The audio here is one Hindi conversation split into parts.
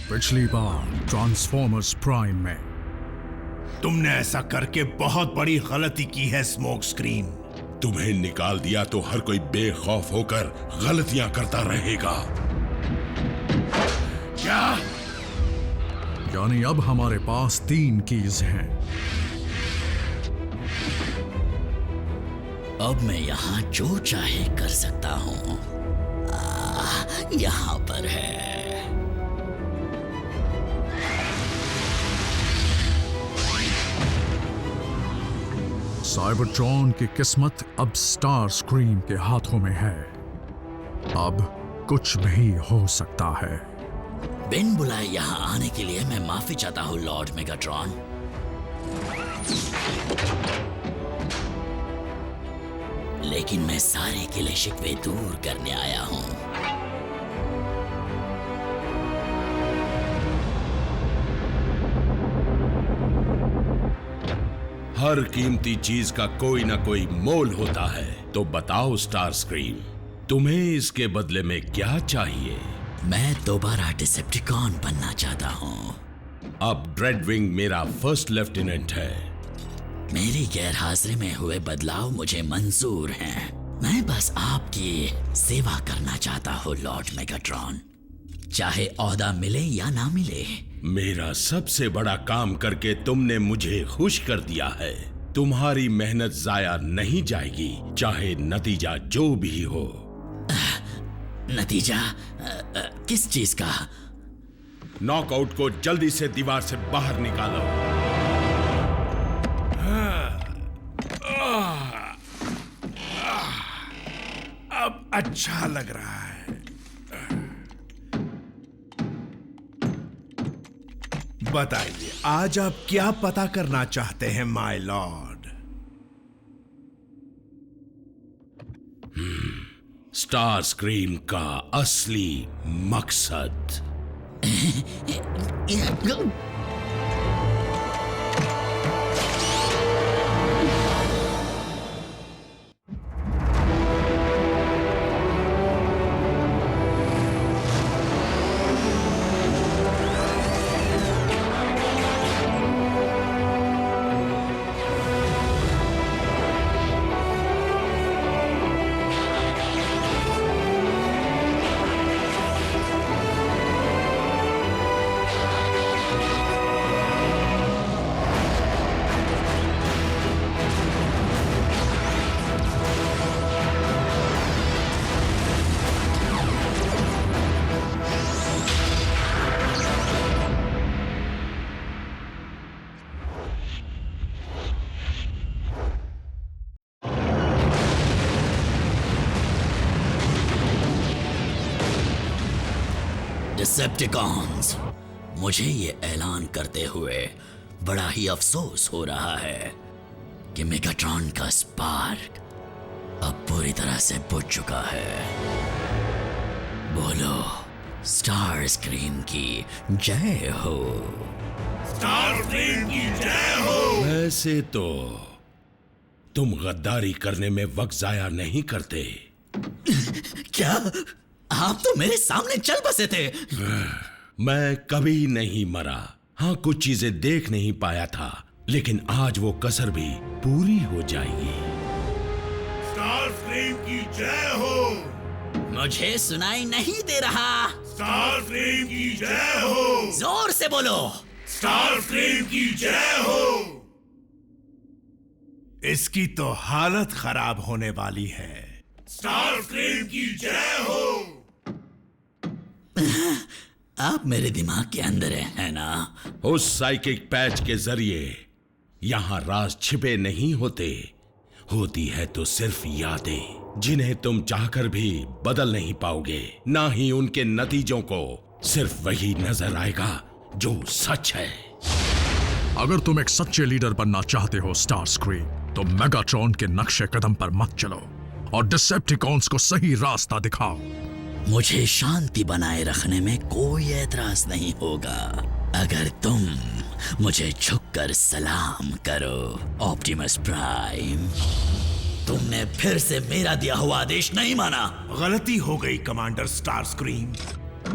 पिछली बार ट्रांसफॉर्मर्स प्राइम में तुमने ऐसा करके बहुत बड़ी गलती की है स्मोक स्क्रीन। तुम्हें निकाल दिया तो हर कोई बेखौफ होकर गलतियां करता रहेगा। क्या? यानी अब हमारे पास 3 कीज हैं। अब मैं यहाँ जो चाहे कर सकता हूँ। यहाँ पर है। साइबरट्रॉन की किस्मत अब स्टार स्क्रीम के हाथों में है। अब कुछ भी हो सकता है। बिन बुलाए यहाँ आने के लिए मैं माफी चाहता हूँ लॉर्ड मेगाट्रॉन। लेकिन मैं सारे गिले शिकवे दूर करने आया हूँ। हर कीमती चीज का कोई ना कोई मोल होता है। तो बताओ स्टार स्क्रीम, तुम्हें इसके बदले में क्या चाहिए? मैं दोबारा डिसेप्टिकॉन बनना चाहता हूँ। अब ड्रेडविंग मेरा फर्स्ट लेफ्टिनेंट है। मेरी गैरहाजिरी में हुए बदलाव मुझे मंजूर हैं। मैं बस आपकी सेवा करना चाहता हूँ लॉर्ड मेगाट्रॉन, चाहे ओहदा मिले या ना मिले। मेरा सबसे बड़ा काम करके तुमने मुझे खुश कर दिया है। तुम्हारी मेहनत जाया नहीं जाएगी, चाहे नतीजा जो भी हो। नतीजा किस चीज का? नॉकआउट को जल्दी से दीवार से बाहर निकालो। अब अच्छा लग रहा है। बताइए, आज आप क्या पता करना चाहते हैं माय लॉर्ड? स्टार स्क्रीम का असली मकसद। डिसेप्टिकॉन्स, मुझे ये ऐलान करते हुए बड़ा ही अफसोस हो रहा है कि मेगाट्रॉन का स्पार्क अब पूरी तरह से बुझ चुका है। बोलो स्टार स्क्रीम की जय हो। स्टार स्क्रीम की जय हो। वैसे तो तुम गद्दारी करने में वक्त जाया नहीं करते। क्या आप तो मेरे सामने चल बसे थे? मैं कभी नहीं मरा। हाँ, कुछ चीजें देख नहीं पाया था, लेकिन आज वो कसर भी पूरी हो जाएगी। स्टार स्क्रीम की जय हो। मुझे सुनाई नहीं दे रहा। स्टार स्क्रीम की जय हो। जोर से बोलो। स्टार स्क्रीम की जय हो। इसकी तो हालत खराब होने वाली है। स्टार स्क्रीम की जय हो। आप मेरे दिमाग के अंदर है ना? उस साइकिक पैच के जरिए यहाँ राज छिपे नहीं होते। होती है तो सिर्फ यादें, जिन्हें तुम चाहकर भी बदल नहीं पाओगे। ना ही उनके नतीजों को, सिर्फ वही नजर आएगा जो सच है। अगर तुम एक सच्चे लीडर बनना चाहते हो स्टार स्क्रीम, तो मेगाट्रॉन के नक्शे कदम पर मत चलो और डिसेप्टिकॉन्स को सही रास्ता दिखाओ। मुझे शांति बनाए रखने में कोई एतराज नहीं होगा अगर तुम मुझे झुककर सलाम करो ऑप्टिमस प्राइम। तुमने फिर से मेरा दिया हुआ आदेश नहीं माना। गलती हो गई कमांडर स्टार स्क्रीम।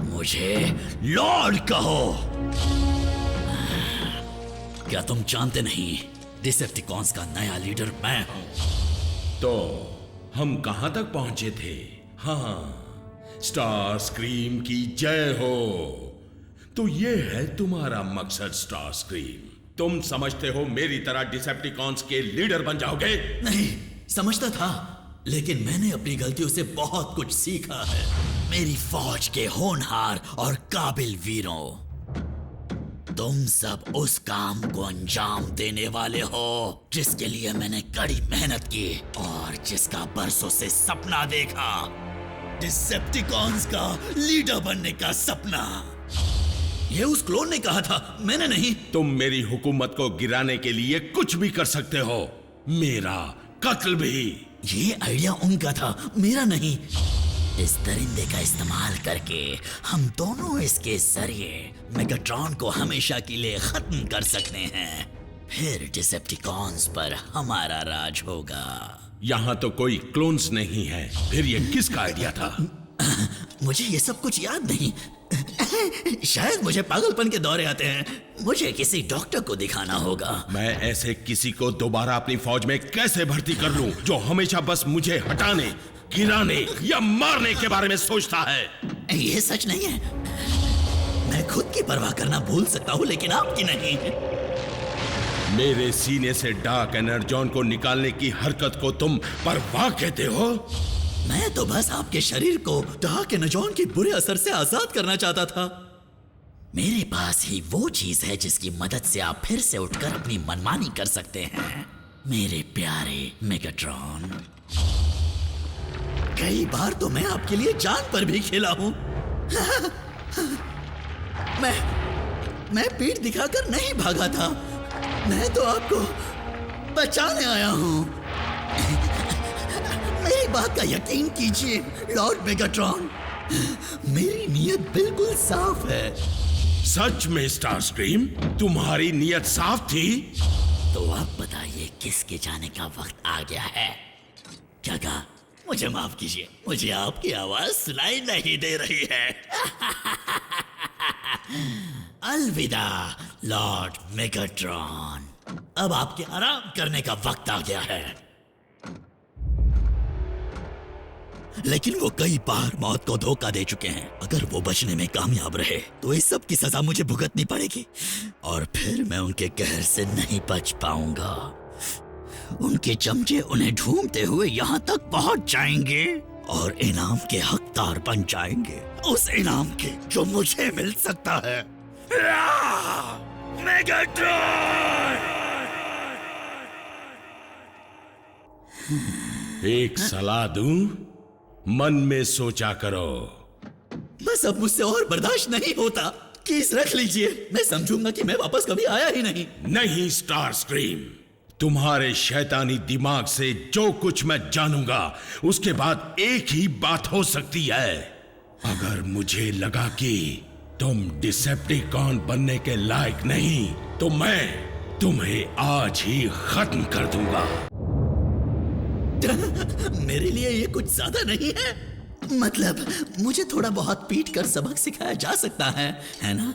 मुझे लॉर्ड कहो। क्या तुम जानते नहीं, डिसेप्टिकॉन्स का नया लीडर मैं हूं। तो हम कहां तक पहुंचे थे? हाँ, स्टार स्क्रीम की जय हो। तो ये है तुम्हारा मकसद स्टार स्क्रीम। तुम समझते हो मेरी तरह डिसेप्टिकॉन्स के लीडर बन जाओगे? नहीं, समझता था, लेकिन मैंने अपनी गलतियों से बहुत कुछ सीखा है। मेरी फौज के होनहार और काबिल वीरों, तुम सब उस काम को अंजाम देने वाले हो जिसके लिए मैंने कड़ी मेहनत की और जिसका बरसों से सपना देखा, डिसेप्टिकॉन्स का लीडर बनने का सपना। ये उस क्लोन ने कहा था, मैंने नहीं। तुम मेरी हुकूमत को गिराने के लिए कुछ भी कर सकते हो, मेरा कत्ल भी। ये आइडिया उनका था, मेरा नहीं। इस दरिंदे का इस्तेमाल करके हम दोनों इसके जरिए मेगाट्रॉन को हमेशा के लिए खत्म कर सकते हैं। फिर डिसेप्टिकॉन्स पर हमारा राज होगा। यहाँ तो कोई क्लोन्स नहीं है, फिर ये किसका आइडिया था? मुझे ये सब कुछ याद नहीं। शायद मुझे पागलपन के दौरे आते हैं। मुझे किसी डॉक्टर को दिखाना होगा। मैं ऐसे किसी को दोबारा अपनी फौज में कैसे भर्ती कर लूं जो हमेशा बस मुझे हटाने, गिराने या मारने के बारे में सोचता है? ये सच नहीं है। मैं खुद की परवाह करना भूल सकता हूँ, लेकिन आपकी नहीं। मेरे सीने से डार्क एनर्जॉन को निकालने की हरकत को तुम परवाह कहते हो? मैं तो बस आपके शरीर को डार्क एनर्जॉन के बुरे असर से आजाद करना चाहता था। मेरे पास ही वो चीज है जिसकी मदद से आप फिर से उठकर अपनी मनमानी कर सकते हैं, मेरे प्यारे मेगाट्रॉन। कई बार तो मैं आपके लिए जान पर भी खेला हूं। मैं पीठ दिखाकर नहीं भागा था, मैं तो आपको बचाने आया हूं। मेरी बात का यकीन कीजिए लॉर्ड मेगाट्रॉन, मेरी नीयत बिल्कुल साफ है। सच में स्टार स्क्रीम, तुम्हारी नीयत साफ थी? तो अब बताइए किसके जाने का वक्त आ गया है? क्या कहा? मुझे माफ कीजिए, मुझे आपकी आवाज सुनाई नहीं दे रही है। अलविदा लॉर्ड मेगाट्रॉन, अब आपके आराम करने का वक्त आ गया है। लेकिन वो कई बार मौत को धोखा दे चुके हैं। अगर वो बचने में कामयाब रहे तो इस सब की सजा मुझे भुगतनी पड़ेगी और फिर मैं उनके कहर से नहीं बच पाऊंगा। उनके चमचे उन्हें ढूंढते हुए यहाँ तक पहुंच जाएंगे और इनाम के हकदार बन जाएंगे, उस इनाम के जो मुझे मिल सकता है। मेगाट्रॉन! एक सलाह दूं? मन में सोचा करो। बस अब मुझसे और बर्दाश्त नहीं होता। कीस रख लीजिए, मैं समझूंगा कि मैं वापस कभी आया ही नहीं। नहीं स्टार स्क्रीम, तुम्हारे शैतानी दिमाग से जो कुछ मैं जानूंगा उसके बाद एक ही बात हो सकती है। अगर मुझे लगा कि तुम डिसेप्टिकॉन बनने के लायक नहीं तो मैं तुम्हें आज ही खत्म कर दूंगा। मेरे लिए ये कुछ ज्यादा नहीं है। मतलब मुझे थोड़ा बहुत पीट कर सबक सिखाया जा सकता है ना?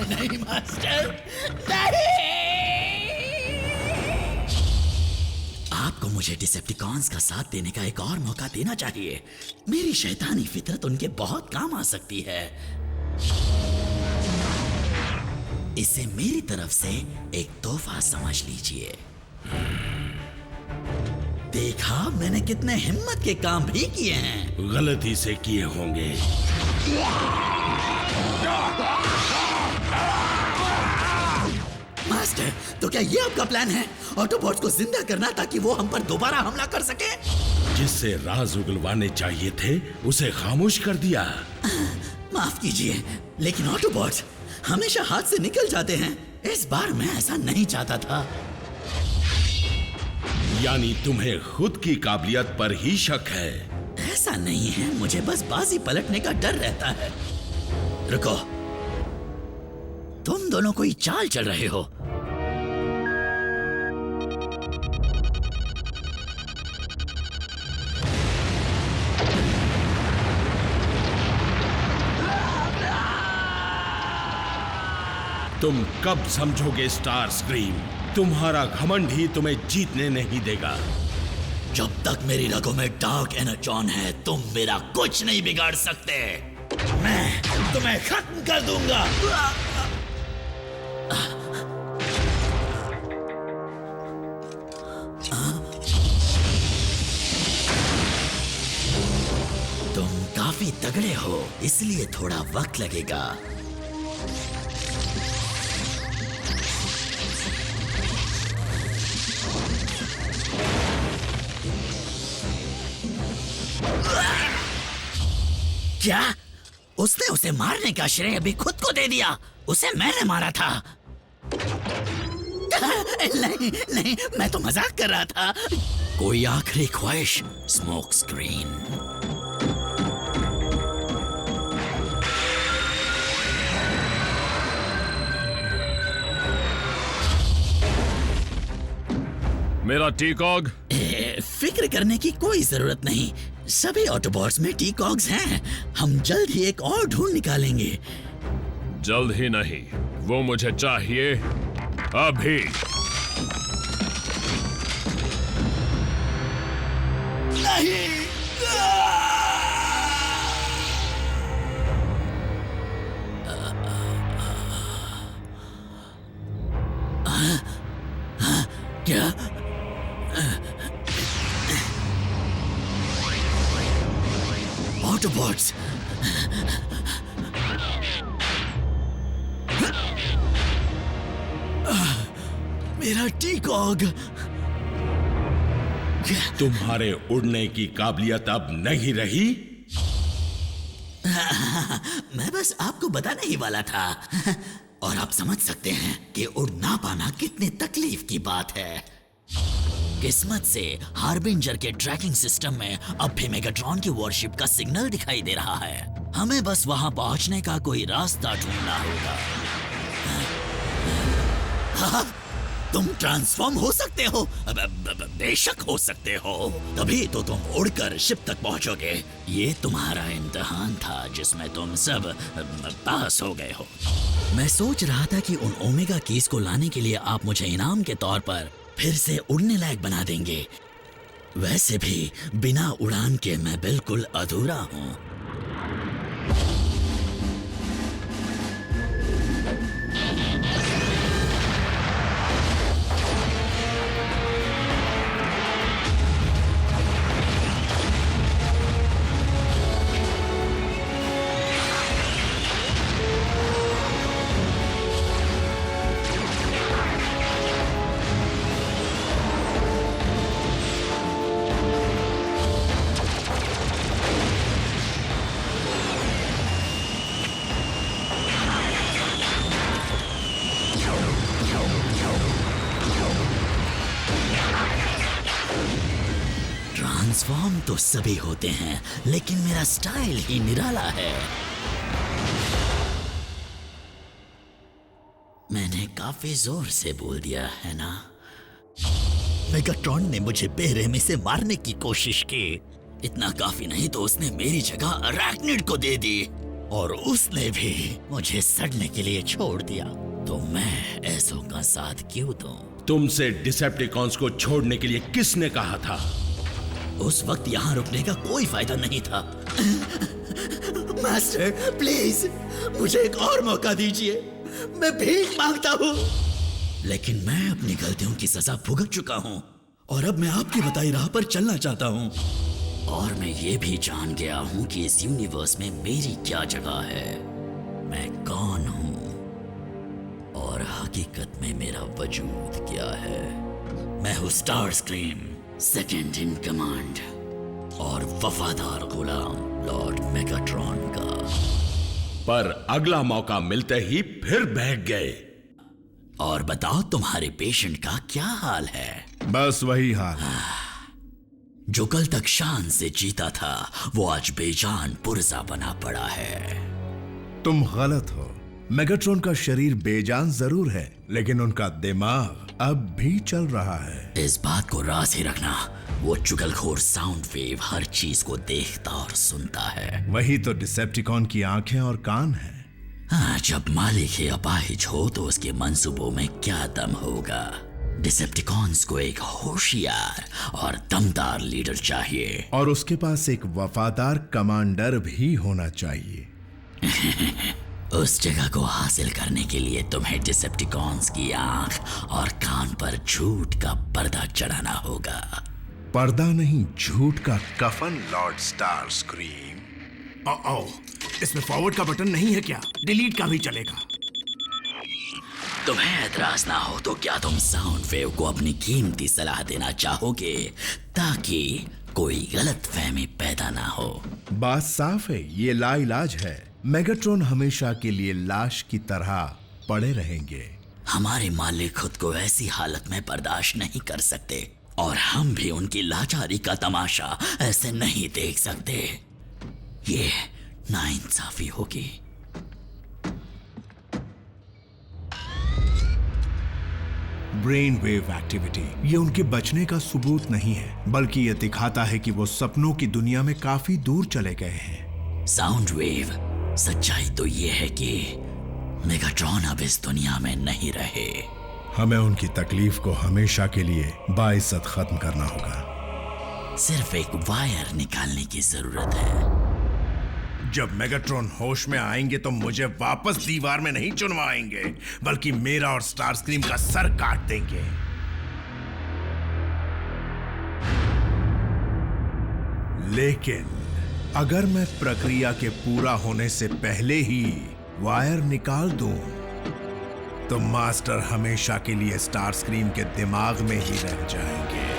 नहीं मास्टर, नहीं। आपको मुझे डिसेप्टिकॉन्स का साथ देने का एक और मौका देना चाहिए। मेरी शैतानी फितरत उनके बहुत काम आ सकती है। इसे मेरी तरफ से एक तोहफा समझ लीजिए। देखा, मैंने कितने हिम्मत के काम भी किए हैं। गलती से किए होंगे। मास्टर, तो क्या ये आपका प्लान है? ऑटोबॉट्स को जिंदा करना ताकि वो हम पर दोबारा हमला कर सके? जिससे राज उगलवाने चाहिए थे उसे खामोश कर दिया। माफ कीजिए, लेकिन ऑटोबॉट्स हमेशा हाथ से निकल जाते हैं। इस बार मैं ऐसा नहीं चाहता था। यानी तुम्हें खुद की काबिलियत पर ही शक है? ऐसा नहीं है, मुझे बस बाजी पलटने का डर रहता है। रुको, तुम दोनों कोई चाल चल रहे हो। तुम कब समझोगे स्टार स्क्रीम? तुम्हारा घमंड ही तुम्हें जीतने नहीं देगा। जब तक मेरी रगों में डार्क एनर्जॉन है, तुम मेरा कुछ नहीं बिगाड़ सकते। मैं तुम्हें खत्म कर दूंगा। तुम काफी तगड़े हो, इसलिए थोड़ा वक्त लगेगा। क्या? उसने उसे मारने का श्रेय अभी खुद को दे दिया। उसे मैंने मारा था। नहीं नहीं, मैं तो मजाक कर रहा था। कोई आखिरी ख्वाहिश स्मोक स्क्रीन? मेरा टी-कॉग? फिक्र करने की कोई जरूरत नहीं। सभी ऑटोबॉट्स में टी-कॉग्स हैं। हम जल्द ही एक और ढूंढ निकालेंगे। जल्द ही नहीं, वो मुझे चाहिए अभी। नहीं। क्या? ऑटोबॉट्स! मेरा टी-कॉग! तुम्हारे उड़ने की काबिलियत अब नहीं रही। मैं बस आपको बताने ही वाला था। और आप समझ सकते हैं कि उड़ ना पाना कितनी तकलीफ की बात है। किस्मत से हार्बिंजर के ट्रैकिंग सिस्टम में अब भी मेगाट्रॉन की वॉरशिप का सिग्नल दिखाई दे रहा है। हमें बस वहां पहुंचने का कोई रास्ता ढूंढना होगा। हाँ, तुम ट्रांसफॉर्म हो सकते हो। बेशक हो सकते हो, तभी तो तुम उड़कर शिप तक पहुंचोगे। ये तुम्हारा इम्तिहान था जिसमें तुम सब पास हो गए हो। मैं सोच रहा था कि उन ओमेगा कीज को लाने के लिए आप मुझे इनाम के तौर पर फिर से उड़ने लायक बना देंगे। वैसे भी बिना उड़ान के मैं बिल्कुल अधूरा हूं। ट्रांसफॉर्म तो सभी होते हैं, लेकिन मेरा स्टाइल ही निराला है। मैंने काफी जोर से बोल दिया है ना? मेगाट्रॉन ने मुझे बेरहमी से मारने की कोशिश की। इतना काफी नहीं तो उसने मेरी जगह अरैक्निड को दे दी, और उसने भी मुझे सड़ने के लिए छोड़ दिया। तो मैं ऐसों का साथ क्यों दूं? तुमसे डिसेप्टिकॉन्स को छोड़ने के लिए किसने कहा था? उस वक्त यहाँ रुकने का कोई फायदा नहीं था। मास्टर, प्लीज मुझे एक और मौका दीजिए। मैं भीख मांगता हूँ। लेकिन मैं अपनी गलतियों की सजा भुगत चुका हूँ, और अब मैं आपकी बताई राह पर चलना चाहता हूँ। और मैं ये भी जान गया हूँ कि इस यूनिवर्स में मेरी क्या जगह है, मैं कौन हूँ, और हकीकत में मेरा वजूद क्या है। मैं हूँ star scream, second in command, और वफादार गुलाम लॉर्ड मेगाट्रॉन का। पर अगला मौका मिलते ही फिर बैठ गए। और बताओ तुम्हारे पेशेंट का क्या हाल है? बस वही हाल है। जो कल तक शान से जीता था, वो आज बेजान पुरजा बना पड़ा है। तुम गलत हो। मेगाट्रॉन का शरीर बेजान जरूर है, लेकिन उनका दिमाग अब भी चल रहा है। इस बात को राज ही रखना, वो चुगलखोर साउंड वेव हर चीज को देखता और सुनता है। वही तो डिसेप्टिकॉन की आंखें और कान हैं। हाँ, जब मालिक ही अपाहिज हो तो उसके मंसूबों में क्या दम होगा। डिसेप्टिकॉन्स को एक होशियार और दमदार लीडर चाहिए, और उसके पास एक वफादार कमांडर भी होना चाहिए। उस जगह को हासिल करने के लिए तुम्हें डिसेप्टिकॉन्स की आंख और कान पर झूठ का पर्दा चढ़ाना होगा। पर्दा नहीं, झूठ का कफन, लॉर्ड स्टार स्क्रीम। इसमें फॉरवर्ड का बटन नहीं है क्या? डिलीट का भी चलेगा। तुम्हें एतराज ना हो तो क्या तुम साउंड वेव को अपनी कीमती सलाह देना चाहोगे, ताकि कोई गलत फहमी पैदा ना हो? बात साफ है, ये लाइलाज है। मेगाट्रॉन हमेशा के लिए लाश की तरह पड़े रहेंगे। हमारे मालिक खुद को ऐसी हालत में बर्दाश्त नहीं कर सकते, और हम भी उनकी लाचारी का तमाशा ऐसे नहीं देख सकते। ये नाइंसाफी होगी। ब्रेन वेव एक्टिविटी ये उनके बचने का सबूत नहीं है, बल्कि ये दिखाता है कि वो सपनों की दुनिया में काफी दूर चले गए हैं। साउंड वेव, सच्चाई तो ये है कि मेगाट्रॉन अब इस दुनिया में नहीं रहे। हमें उनकी तकलीफ को हमेशा के लिए बाइज्जत खत्म करना होगा। सिर्फ एक वायर निकालने की जरूरत है। जब मेगाट्रॉन होश में आएंगे तो मुझे वापस दीवार में नहीं चुनवाएंगे, बल्कि मेरा और स्टारस्क्रीम का सर काट देंगे। लेकिन अगर मैं प्रक्रिया के पूरा होने से पहले ही वायर निकाल दूं, तो मास्टर हमेशा के लिए स्टारस्क्रीम के दिमाग में ही रह जाएंगे।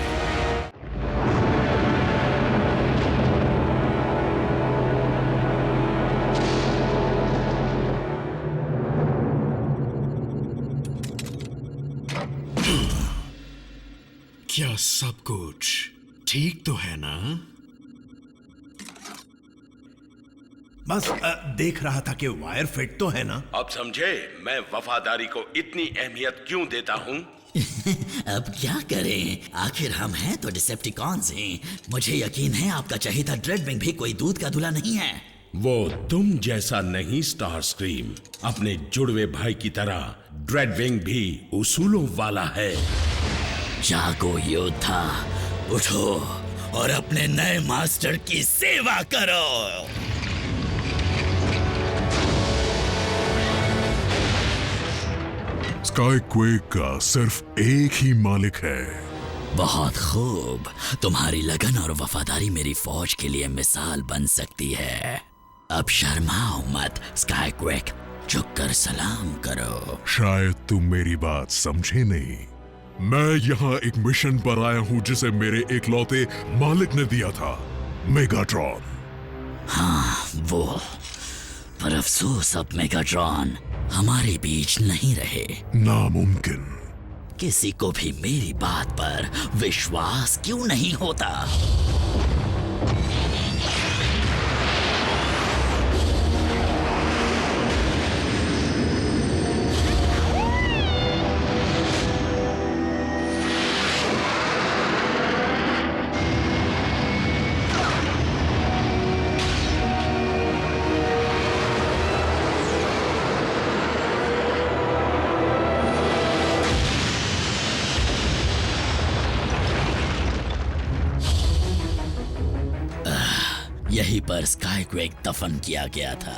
क्या सब कुछ ठीक तो है ना? बस देख रहा था कि वायर फिट तो है ना। अब समझे मैं वफादारी को इतनी अहमियत क्यों देता हूँ। अब क्या करें, आखिर हम हैं तो डिसेप्टिकॉन्स हैं। मुझे यकीन है आपका चहेता ड्रेडविंग भी कोई दूध का धुला नहीं है। वो तुम जैसा नहीं स्टारस्क्रीम, अपने जुड़वे भाई की तरह ड्रेडविंग भी उसूलों वाला है। जागो योद्धा, उठो और अपने नए मास्टर की सेवा करो। स्काईक्वेक का सिर्फ एक ही मालिक है। बहुत खूब, तुम्हारी लगन और वफादारी मेरी फौज के लिए मिसाल बन सकती है। अब शर्माओ मत स्काईक्वेक, झुककर सलाम करो। शायद तुम मेरी बात समझे नहीं। मैं यहाँ एक मिशन पर आया हूँ जिसे मेरे एकलौते मालिक ने दिया था, मेगाट्रॉन। हाँ वो, पर अफसोस अब मेगाट्रॉन हमारे बीच नहीं रहे। नामुमकिन। किसी को भी मेरी बात पर विश्वास क्यों नहीं होता? यहीं पर स्काईक्वेक दफन किया गया था।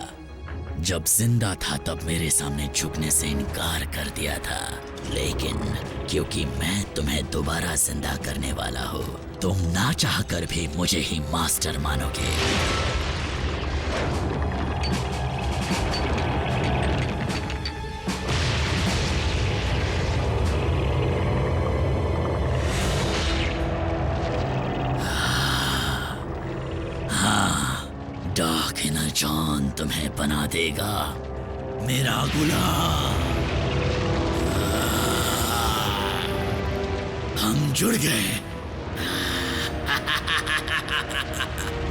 जब जिंदा था तब मेरे सामने झुकने से इनकार कर दिया था, लेकिन क्योंकि मैं तुम्हें दोबारा जिंदा करने वाला हूँ, तुम ना चाहकर भी मुझे ही मास्टर मानोगे। डार्क एनर्जॉन तुम्हें बना देगा मेरा गुलाम। हम जुड़ गए।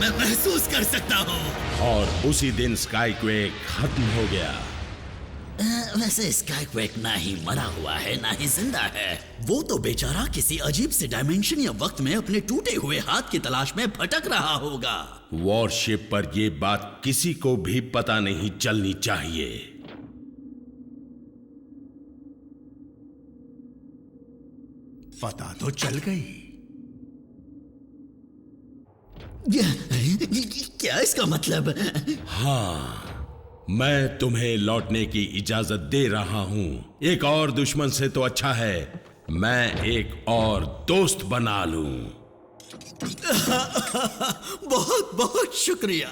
मैं महसूस कर सकता हूँ। और उसी दिन स्काईक्वेक खत्म हो गया। वैसे स्काईक्वेक ना ही मरा हुआ है ना ही जिंदा है। वो तो बेचारा किसी अजीब से डायमेंशन या वक्त में अपने टूटे हुए हाथ की तलाश में भटक रहा होगा। वॉरशिप पर ये बात किसी को भी पता नहीं चलनी चाहिए। पता तो चल गई। क्या इसका मतलब? हाँ, मैं तुम्हें लौटने की इजाजत दे रहा हूं। एक और दुश्मन से तो अच्छा है मैं एक और दोस्त बना लूं। बहुत बहुत शुक्रिया।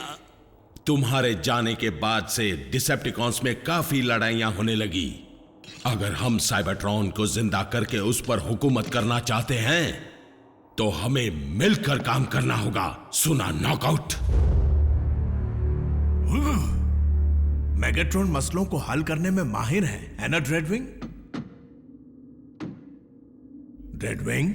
तुम्हारे जाने के बाद से डिसेप्टिकॉन्स में काफी लड़ाइयां होने लगी। अगर हम साइबरट्रॉन को जिंदा करके उस पर हुकूमत करना चाहते हैं तो हमें मिलकर काम करना होगा। सुना, नॉकआउट। मेगाट्रॉन मसलों को हल करने में माहिर है ना ड्रेडविंग? ड्रेडविंग